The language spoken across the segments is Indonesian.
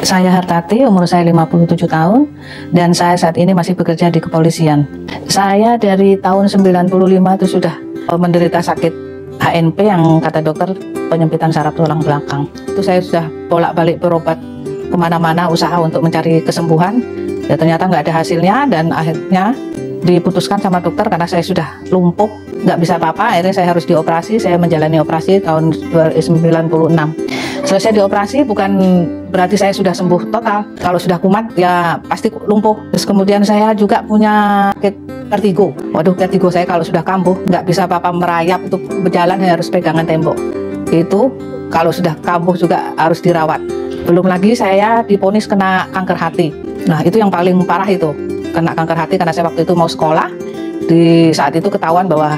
Saya Hartati, umur saya 57 tahun, dan saya saat ini masih bekerja di kepolisian. Saya dari tahun 95 itu sudah menderita sakit HNP yang kata dokter penyempitan saraf tulang belakang. Itu saya sudah bolak-balik berobat kemana-mana, usaha untuk mencari kesembuhan. Ya ternyata nggak ada hasilnya, dan akhirnya diputuskan sama dokter karena saya sudah lumpuh, nggak bisa apa-apa. Akhirnya saya harus dioperasi. Saya menjalani operasi tahun 96. Selesai dioperasi bukan berarti saya sudah sembuh total. Kalau sudah kumat ya pasti lumpuh. Terus kemudian saya juga punya sakit vertigo. Waduh, vertigo saya kalau sudah kambuh nggak bisa apa-apa, merayap, untuk berjalan harus pegangan tembok. Itu kalau sudah kambuh juga harus dirawat. Belum lagi saya diponis kena kanker hati. Nah itu yang paling parah, itu kena kanker hati karena saya waktu itu mau sekolah. Di saat itu ketahuan bahwa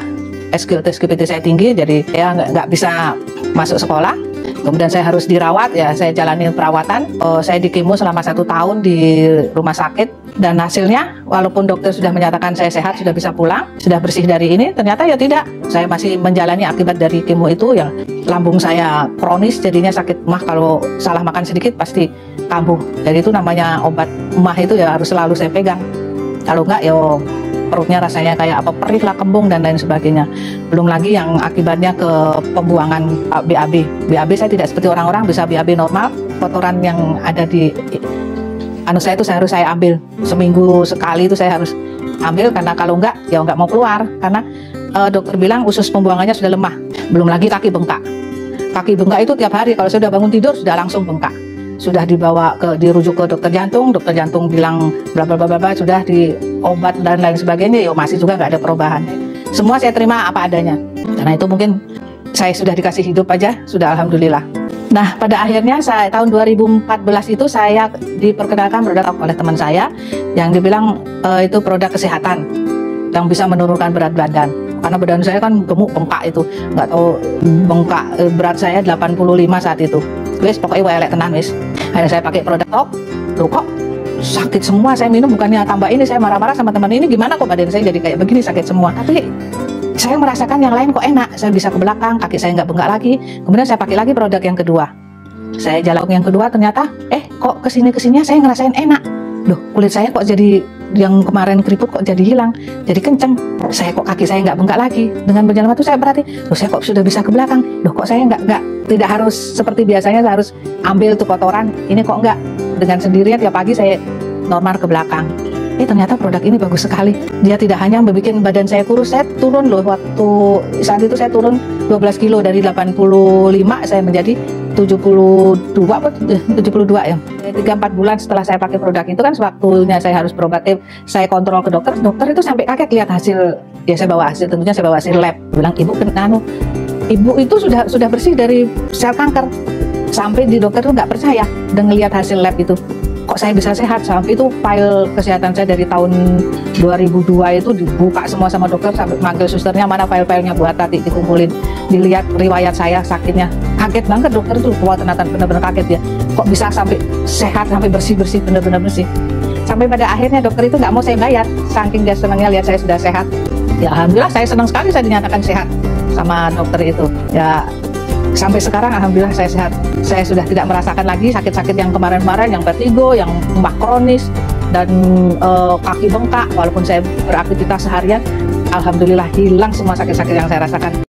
SGPT saya tinggi, jadi saya nggak bisa masuk sekolah. Kemudian saya harus dirawat, ya saya jalani perawatan. Saya di kemo selama 1 tahun di rumah sakit, dan hasilnya walaupun dokter sudah menyatakan saya sehat, sudah bisa pulang, sudah bersih dari ini, ternyata ya tidak. Saya masih menjalani akibat dari kemo itu, yang lambung saya kronis, jadinya sakit mah, kalau salah makan sedikit pasti kambuh. Jadi itu namanya obat mah itu ya harus selalu saya pegang. Kalau enggak ya perutnya rasanya kayak apa, perih lah, kembung dan lain sebagainya. Belum lagi yang akibatnya ke pembuangan BAB. BAB saya tidak seperti orang-orang bisa BAB normal. Kotoran yang ada di saya itu harus saya ambil seminggu sekali, itu saya harus ambil, karena kalau enggak ya enggak mau keluar, karena dokter bilang usus pembuangannya sudah lemah. Belum lagi kaki bengkak. Kaki bengkak itu tiap hari kalau saya sudah bangun tidur sudah langsung bengkak. Sudah dirujuk ke dokter jantung bilang bla bla bla bla, sudah diobat dan lain sebagainya, ya masih juga nggak ada perubahan. Semua saya terima apa adanya, karena itu mungkin saya sudah dikasih hidup aja, sudah alhamdulillah. Nah pada akhirnya tahun 2014 itu saya diperkenalkan produk oleh teman saya, yang dibilang itu produk kesehatan yang bisa menurunkan berat badan. Karena badan saya kan gemuk, bengkak, itu nggak tahu bengkak, berat saya 85 saat itu. Wes pokoknya welek tenan wes. Akhirnya saya pakai produk tok. Loh kok sakit semua, saya minum bukannya tambah ini. Saya marah-marah sama teman ini, gimana kok badan saya jadi kayak begini, sakit semua. Tapi saya merasakan yang lain kok enak. Saya bisa ke belakang, kaki saya nggak bengkak lagi. Kemudian saya pakai lagi produk yang kedua. Saya jalan yang kedua, ternyata kok kesini-kesininya saya ngerasain enak. Loh kulit saya kok jadi, yang kemarin keriput kok jadi hilang, jadi kenceng. Saya kok kaki saya nggak bengkak lagi. Dengan berjalan waktu saya berarti, loh saya kok sudah bisa ke belakang. Loh kok saya tidak harus seperti biasanya, saya harus ambil tuh kotoran. Ini kok enggak, dengan sendirinya tiap pagi saya normal ke belakang. Ternyata produk ini bagus sekali. Dia tidak hanya membuat badan saya kurus, saya turun loh. Waktu saat itu saya turun 12 kilo, dari 85 saya menjadi 72 ya. 3-4 bulan setelah saya pakai produk itu kan, waktunya saya harus berobat, saya kontrol ke dokter. Dokter itu sampai kaget lihat hasil. Ya saya bawa hasil, tentunya saya bawa hasil lab. Bilang ibu itu sudah bersih dari sel kanker. Sampai di dokter itu nggak percaya dengan lihat hasil lab itu. Kok saya bisa sehat? Sampai itu file kesehatan saya dari tahun 2002 itu dibuka semua sama dokter, sampai manggil susternya, mana file-filenya buat tadi dikumpulin, dilihat riwayat saya sakitnya. Kaget banget dokter itu, wah ternyata benar-benar kaget ya. Kok bisa sampai sehat, sampai bersih-bersih, benar-benar bersih. Sampai pada akhirnya dokter itu nggak mau saya bayar, saking dia senangnya lihat saya sudah sehat. Ya alhamdulillah saya senang sekali saya dinyatakan sehat sama dokter itu. Ya sampai sekarang alhamdulillah saya sehat. Saya sudah tidak merasakan lagi sakit-sakit yang kemarin-kemarin, yang vertigo, yang mah kronis, dan kaki bengkak. Walaupun saya beraktivitas seharian, alhamdulillah hilang semua sakit-sakit yang saya rasakan.